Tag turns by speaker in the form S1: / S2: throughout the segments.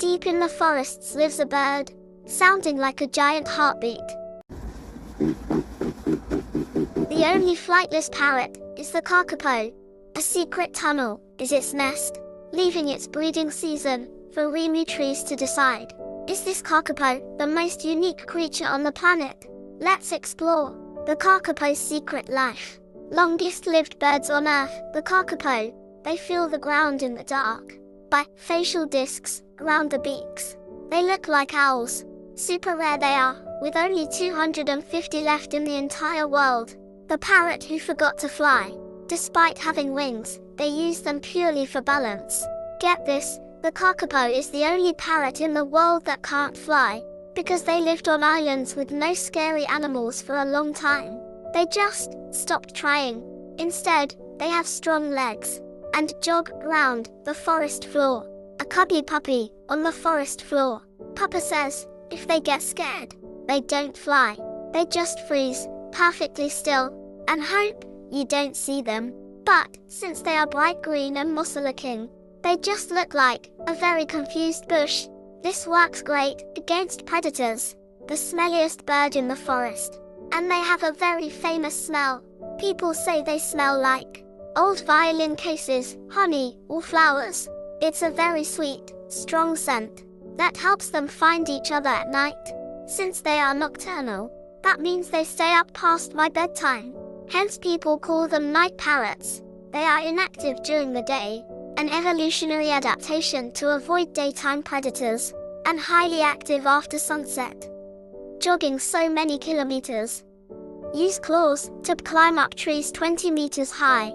S1: Deep in the forests lives a bird, sounding like a giant heartbeat. The only flightless parrot is the Kākāpō. A secret tunnel is its nest, leaving its breeding season for Rimu trees to decide. Is this Kākāpō the most unique creature on the planet? Let's explore the Kākāpō's secret life. Longest lived birds on Earth, the Kākāpō. They feel the ground in the dark by facial discs around the beaks. They look like owls. Super rare they are, with only 250 left in the entire world. The parrot who forgot to fly. Despite having wings, they use them purely for balance. Get this, the Kākāpō is the only parrot in the world that can't fly, because they lived on islands with no scary animals for a long time. They just stopped trying. Instead, they have strong legs and jog around the forest floor. A cubby puppy on the forest floor. Papa says, if they get scared, they don't fly. They just freeze, perfectly still, and hope you don't see them. But, since they are bright green and mossy-looking, they just look like a very confused bush. This works great against predators, the smelliest bird in the forest. And they have a very famous smell. People say they smell like old violin cases, honey, or flowers. It's a very sweet, strong scent that helps them find each other at night. Since they are nocturnal, that means they stay up past my bedtime. Hence people call them night parrots. They are inactive during the day, an evolutionary adaptation to avoid daytime predators, and highly active after sunset. Jogging so many kilometers. Use claws to climb up trees 20 meters high.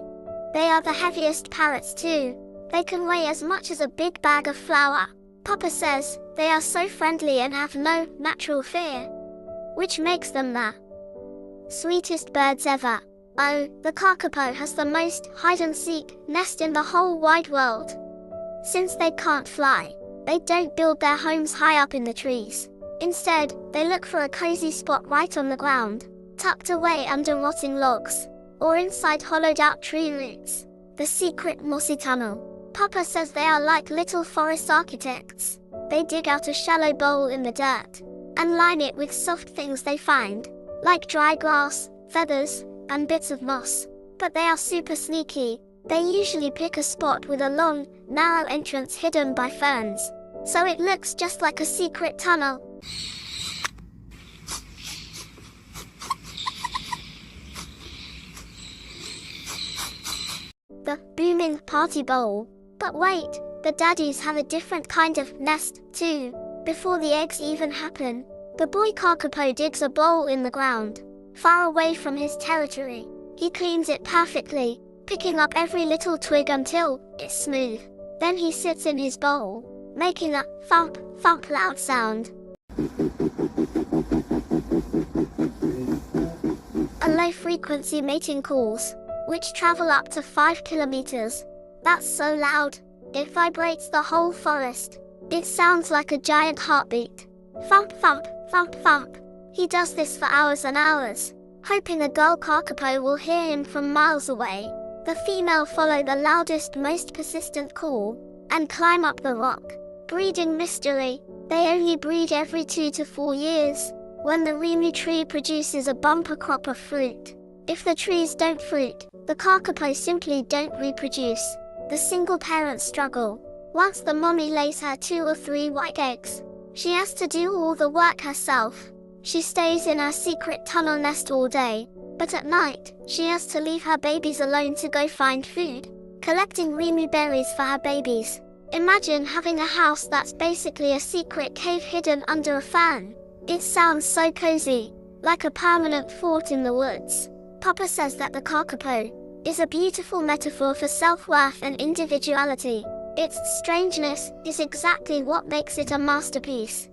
S1: They are the heaviest parrots too. They can weigh as much as a big bag of flour. Papa says they are so friendly and have no natural fear, which makes them the sweetest birds ever. Oh, the Kākāpō has the most hide-and-seek nest in the whole wide world. Since they can't fly, they don't build their homes high up in the trees. Instead, they look for a cozy spot right on the ground, tucked away under rotting logs, or inside hollowed-out tree roots. The secret mossy tunnel. Papa says they are like little forest architects. They dig out a shallow bowl in the dirt, and line it with soft things they find, like dry grass, feathers, and bits of moss. But they are super sneaky. They usually pick a spot with a long, narrow entrance hidden by ferns, so it looks just like a secret tunnel. The booming party bowl. But wait, the daddies have a different kind of nest too. Before the eggs even happen, the boy Kākāpō digs a bowl in the ground, far away from his territory. He cleans it perfectly, picking up every little twig until it's smooth. Then he sits in his bowl, making a thump, thump loud sound. A low-frequency mating calls, which travel up to 5 kilometers. That's so loud, it vibrates the whole forest. It sounds like a giant heartbeat. Thump, thump, thump, thump. He does this for hours and hours, hoping a girl Kākāpō will hear him from miles away. The female follow the loudest, most persistent call, and climb up the rock. Breeding mystery. They only breed every 2 to 4 years, when the Rimu tree produces a bumper crop of fruit. If the trees don't fruit, the Kākāpō simply don't reproduce. The single parents struggle. Once the mommy lays her 2 or 3 white eggs, she has to do all the work herself. She stays in her secret tunnel nest all day, but at night, she has to leave her babies alone to go find food, collecting Rimu berries for her babies. Imagine having a house that's basically a secret cave hidden under a fan. It sounds so cozy, like a permanent fort in the woods. Papa says that the Kākāpō is a beautiful metaphor for self-worth and individuality. Its strangeness is exactly what makes it a masterpiece.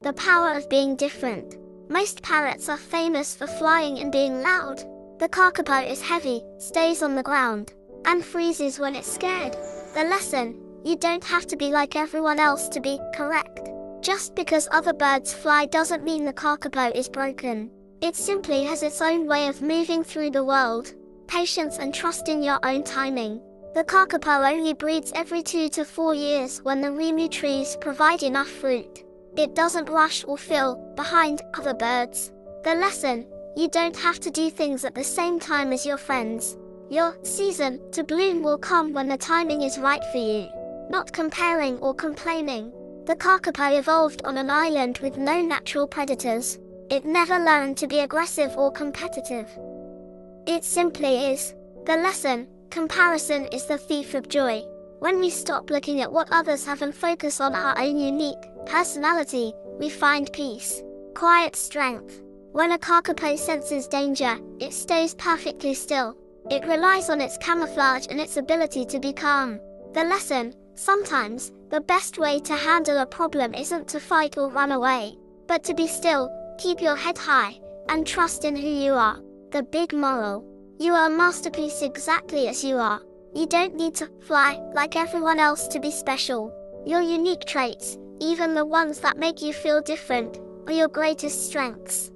S1: The power of being different. Most parrots are famous for flying and being loud. The Kākāpō is heavy, stays on the ground, and freezes when it's scared. The lesson: you don't have to be like everyone else to be correct. Just because other birds fly doesn't mean the Kākāpō is broken. It simply has its own way of moving through the world. Patience and trust in your own timing. The Kākāpō only breeds every 2 to 4 years when the rimu trees provide enough fruit. It doesn't rush or feel behind other birds. The lesson: you don't have to do things at the same time as your friends. Your season to bloom will come when the timing is right for you. Not comparing or complaining. The Kākāpō evolved on an island with no natural predators. It never learned to be aggressive or competitive. It simply is. The lesson: comparison is the thief of joy. When we stop looking at what others have and focus on our own unique personality, we find peace, quiet strength. When a Kākāpō senses danger, it stays perfectly still. It relies on its camouflage and its ability to be calm. The lesson: sometimes, the best way to handle a problem isn't to fight or run away, but to be still, keep your head high, and trust in who you are. The big moral: you are a masterpiece exactly as you are. You don't need to fly like everyone else to be special. Your unique traits, even the ones that make you feel different, are your greatest strengths.